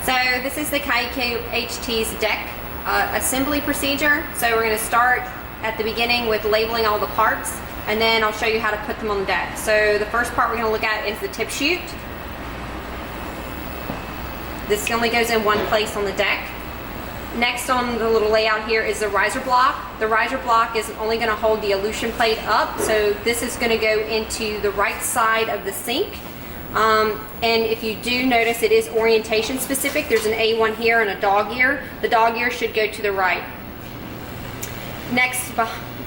So this is the QIAGEN's deck assembly procedure. So we're going to start at the beginning with labeling all the parts, and then I'll show you how to put them on the deck. So the first part we're going to look at is the tip chute. This only goes in one place on the deck. Next on the little layout here is the riser block. The riser block is only going to hold the elution plate up, so this is going to go into the right side of the sink. And if you do notice, it is orientation specific. There's an A1 here and a dog ear. The dog ear should go to the right. Next,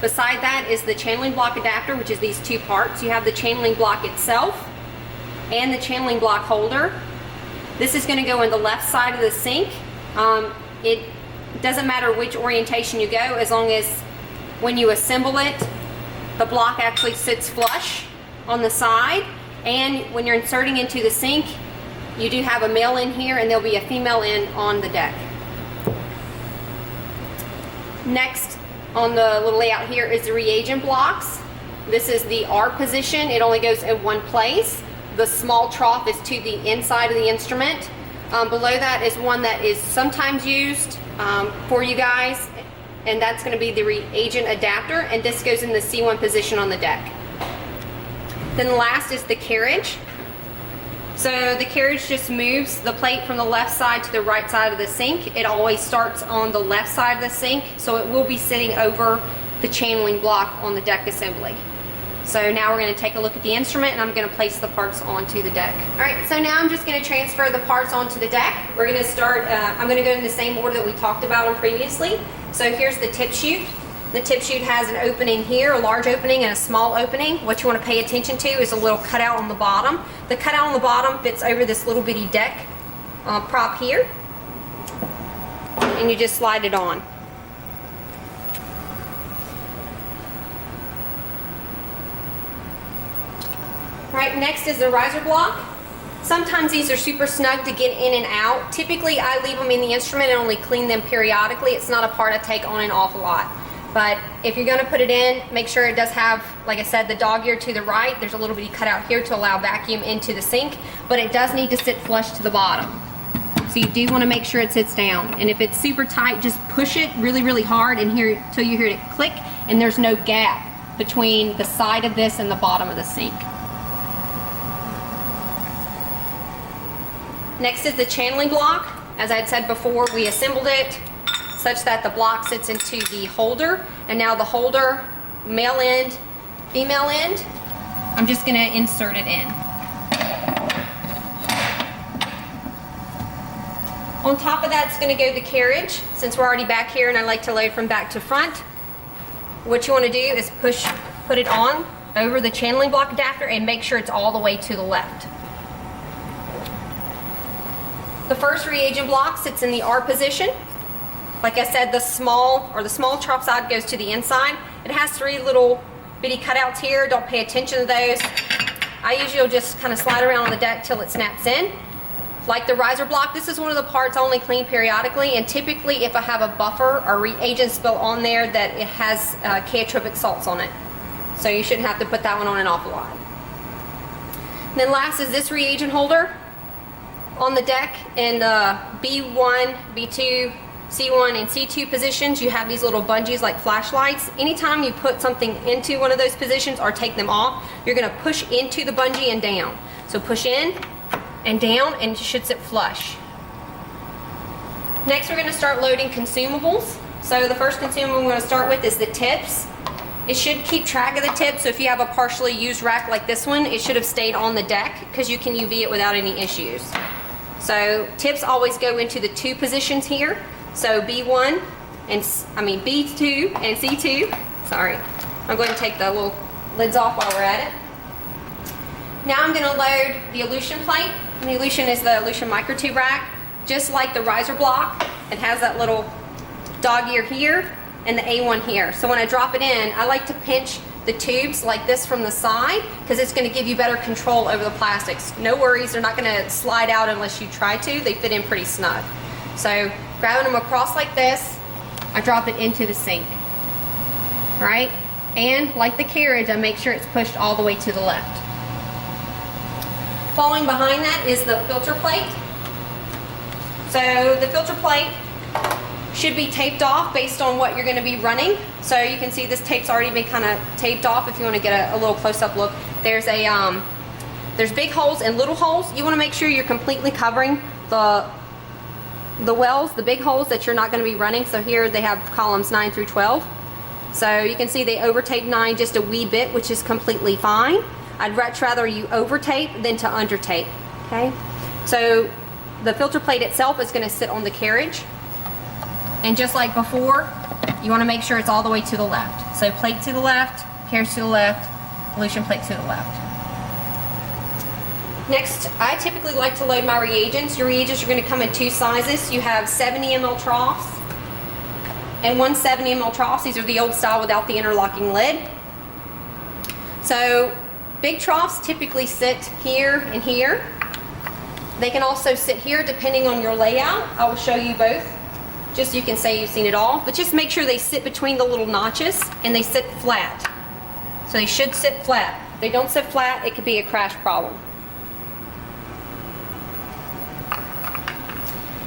beside that is the channeling block adapter, which is these two parts. You have the channeling block itself and the channeling block holder. This is going to go in the left side of the sink. It doesn't matter which orientation you go, as long as when you assemble it, the block actually sits flush on the side. And when you're inserting into the sink, you do have a male in here and there'll be a female in on the deck. Next on the little layout here is the reagent blocks. This is the R position. It only goes in one place. The small trough is to the inside of the instrument. Below that is one that is sometimes used for you guys, and that's going to be the reagent adapter, and this goes in the C1 position on the deck. Then last is the carriage. So the carriage just moves the plate from the left side to the right side of the sink. It always starts on the left side of the sink, so it will be sitting over the channeling block on the deck assembly. So now we're going to take a look at the instrument, and I'm going to place the parts onto the deck. All right, so now I'm just going to transfer the parts onto the deck. We're going to start, I'm going to go in the same order that we talked about them previously. So here's the tip chute. The tip chute has an opening here, a large opening and a small opening. What you want to pay attention to is a little cutout on the bottom. The cutout on the bottom fits over this little bitty deck prop here, and you just slide it on. Right, next is the riser block. Sometimes these are super snug to get in and out. Typically I leave them in the instrument and only clean them periodically. It's not a part I take on an awful lot. But if you're going to put it in, make sure it does have, like I said, the dog ear to the right. There's a little bitty cutout here to allow vacuum into the sink, but it does need to sit flush to the bottom. So you do want to make sure it sits down. And if it's super tight, just push it really, really hard and hear till you hear it click, and there's no gap between the side of this and the bottom of the sink. Next is the channeling block. As I had said before, we assembled it such that the block sits into the holder, and now the holder, male end, female end, I'm just going to insert it in. On top of that, it's going to go the carriage. Since we're already back here and I like to load from back to front, what you want to do is put it on over the channeling block adapter and make sure it's all the way to the left. The first reagent block sits in the R position. Like I said, the small trough side goes to the inside. It has three little bitty cutouts here. Don't pay attention to those. I usually will just kind of slide around on the deck till it snaps in. Like the riser block, this is one of the parts I only clean periodically, and typically if I have a buffer or reagent spill on there, that it has QIAgenic salts on it. So you shouldn't have to put that one on an awful lot. And then last is this reagent holder. On the deck in the B1, B2, C1, and C2 positions, you have these little bungees like flashlights. Anytime you put something into one of those positions or take them off, you're going to push into the bungee and down. So push in and down, and it should sit flush. Next, we're going to start loading consumables. So the first consumable we're going to start with is the tips. It should keep track of the tips, so if you have a partially used rack like this one, it should have stayed on the deck because you can UV it without any issues. So tips always go into the two positions here. So B1 and B2 and C2. Sorry, I'm going to take the little lids off while we're at it. Now I'm going to load the elution plate. And the elution is the elution microtube rack. Just like the riser block, it has that little dog ear here and the A1 here. So when I drop it in, I like to pinch the tubes like this from the side because it's going to give you better control over the plastics. No worries, they're not going to slide out unless you try to. They fit in pretty snug. So grabbing them across like this, I drop it into the sink. Right? And like the carriage, I make sure it's pushed all the way to the left. Following behind that is the filter plate. So the filter plate should be taped off based on what you're going to be running. So you can see this tape's already been kind of taped off. If you want to get a little close-up look, there's big holes and little holes. You want to make sure you're completely covering the wells, the big holes that you're not going to be running. So here they have columns 9 through 12. So you can see they over tape 9 just a wee bit, which is completely fine. I'd much rather you over tape than to under tape. Okay, so the filter plate itself is going to sit on the carriage. And just like before, you want to make sure it's all the way to the left. So plate to the left, carriage to the left, elution plate to the left. Next, I typically like to load my reagents. Your reagents are going to come in 2 sizes. You have 70 ml troughs and 170 ml troughs. These are the old style without the interlocking lid. So big troughs typically sit here and here. They can also sit here depending on your layout. I will show you both, just so you can say you've seen it all. But just make sure they sit between the little notches and they sit flat. So they should sit flat. If they don't sit flat, it could be a crash problem.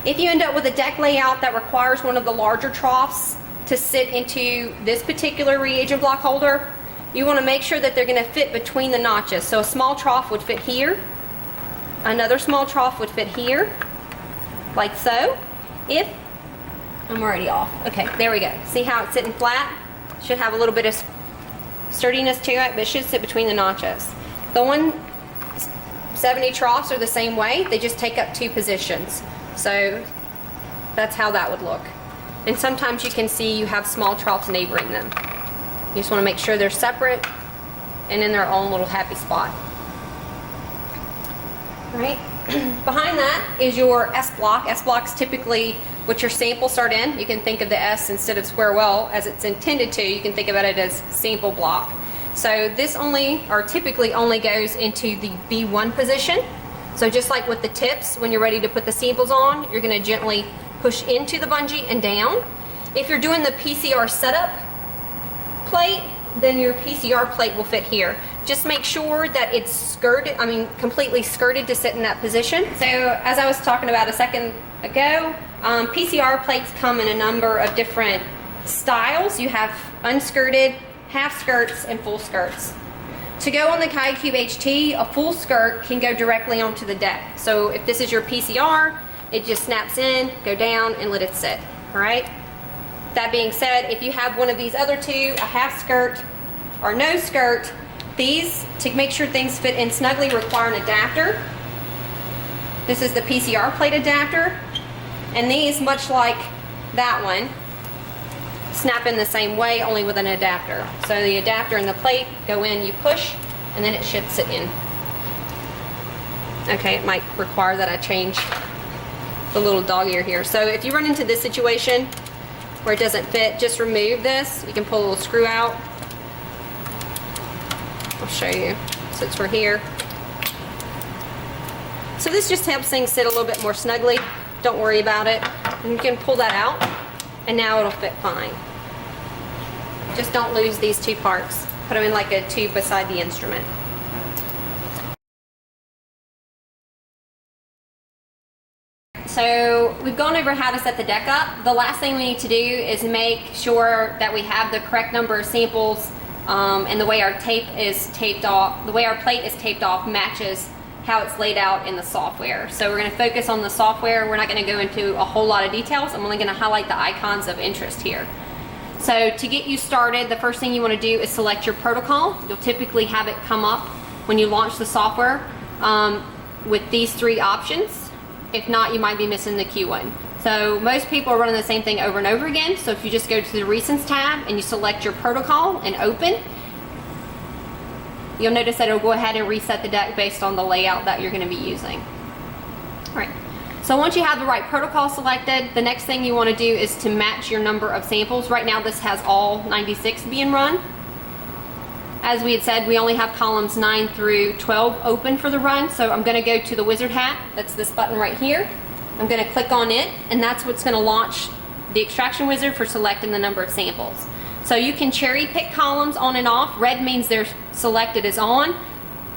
If you end up with a deck layout that requires one of the larger troughs to sit into this particular reagent block holder, you want to make sure that they're going to fit between the notches. So a small trough would fit here. Another small trough would fit here, like so. If I'm already off. Okay, there we go. See how it's sitting flat? Should have a little bit of sturdiness to it, but it should sit between the notches. The 170 troughs are the same way. They just take up 2 positions. So that's how that would look. And sometimes you can see you have small troughs neighboring them. You just want to make sure they're separate and in their own little happy spot. Right? Behind that is your S block. S block's typically what your samples start in. You can think of the S instead of square well as it's intended to. You can think about it as sample block. So this typically only goes into the B1 position. So just like with the tips, when you're ready to put the samples on, you're going to gently push into the bungee and down. If you're doing the PCR setup plate, then your PCR plate will fit here. Just make sure that it's completely skirted to sit in that position. So as I was talking about a second ago, PCR plates come in a number of different styles. You have unskirted, half skirts, and full skirts. To go on the QIAcube HT, a full skirt can go directly onto the deck. So if this is your PCR, it just snaps in, go down, and let it sit, all right? That being said, if you have one of these other 2, a half skirt or no skirt, these, to make sure things fit in snugly, require an adapter. This is the PCR plate adapter, and these, much like that one, snap in the same way, only with an adapter. So the adapter and the plate go in, you push, and then it should sit in. Okay, it might require that I change the little dog ear here. So if you run into this situation where it doesn't fit, just remove this. You can pull a little screw out. I'll show you. So it's for here. So this just helps things sit a little bit more snugly. Don't worry about it. And you can pull that out, and now it'll fit fine. Just don't lose these 2 parts. Put them in like a tube beside the instrument. So we've gone over how to set the deck up. The last thing we need to do is make sure that we have the correct number of samples, and the way our tape is taped off, the way our plate is taped off matches how it's laid out in the software. So we're going to focus on the software. We're not going to go into a whole lot of details. I'm only going to highlight the icons of interest here. So to get you started, the first thing you want to do is select your protocol. You'll typically have it come up when you launch the software with these 3 options. If not, you might be missing the Q one. So most people are running the same thing over and over again. So if you just go to the Recents tab and you select your protocol and open, you'll notice that it'll go ahead and reset the deck based on the layout that you're going to be using. All right. So once you have the right protocol selected, the next thing you want to do is to match your number of samples. Right now this has all 96 being run. As we had said, we only have columns 9 through 12 open for the run. So I'm going to go to the wizard hat. That's this button right here. I'm going to click on it, and that's what's going to launch the extraction wizard for selecting the number of samples. So you can cherry pick columns on and off. Red means they're selected as on.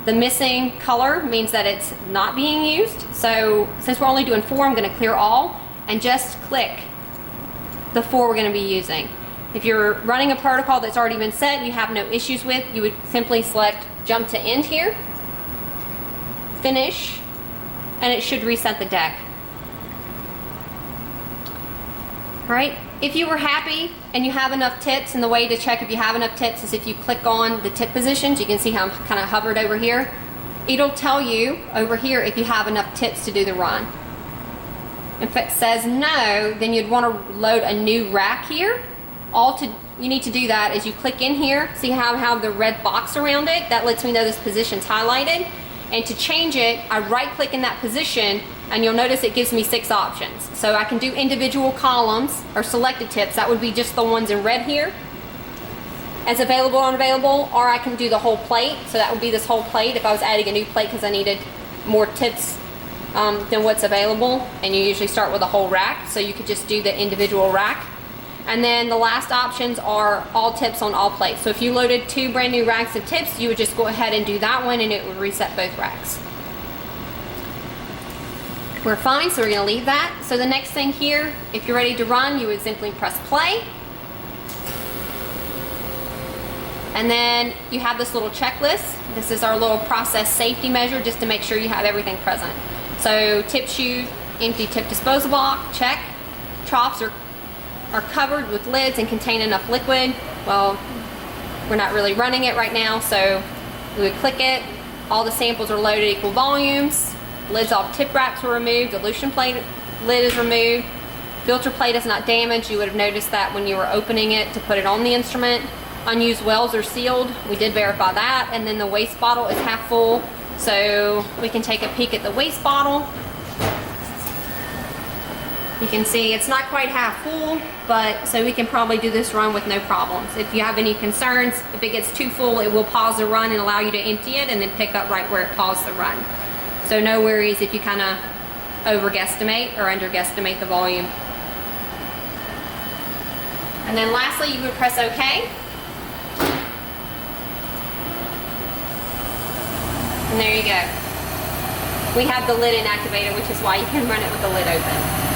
The missing color means that it's not being used. So since we're only doing 4, I'm going to clear all and just click the 4 we're going to be using. If you're running a protocol that's already been set, you have no issues with, you would simply select jump to end here, finish, and it should reset the deck. All right, if you were happy and you have enough tips, and the way to check if you have enough tips is if you click on the tip positions. You can see how I'm kind of hovered over here. It'll tell you over here if you have enough tips to do the run. If it says no, then you'd want to load a new rack here. You need to do that is you click in here, see how I have the red box around it? That lets me know this position's highlighted. And to change it, I right click in that position, and you'll notice it gives me 6 options. So I can do individual columns or selected tips. That would be just the ones in red here as available or unavailable, or I can do the whole plate. So that would be this whole plate if I was adding a new plate because I needed more tips than what's available. And you usually start with a whole rack, so you could just do the individual rack. And then the last options are all tips on all plates. So if you loaded 2 brand new racks of tips, you would just go ahead and do that one, and it would reset both racks. We're fine, so we're gonna leave that. So the next thing here, if you're ready to run, you would simply press play. And then you have this little checklist. This is our little process safety measure just to make sure you have everything present. So tip chute, empty tip disposal box, check. Troughs are covered with lids and contain enough liquid. Well, we're not really running it right now, so we would click it. All the samples are loaded equal volumes. Lids off tip racks were removed. Dilution plate lid is removed. Filter plate is not damaged. You would have noticed that when you were opening it to put it on the instrument. Unused wells are sealed. We did verify that. And then the waste bottle is half full. So we can take a peek at the waste bottle. You can see it's not quite half full, but so we can probably do this run with no problems. If you have any concerns, if it gets too full, it will pause the run and allow you to empty it and then pick up right where it paused the run. So no worries if you kind of over-guesstimate or under-guesstimate the volume. And then lastly, you would press OK. And there you go. We have the lid inactivated, which is why you can run it with the lid open.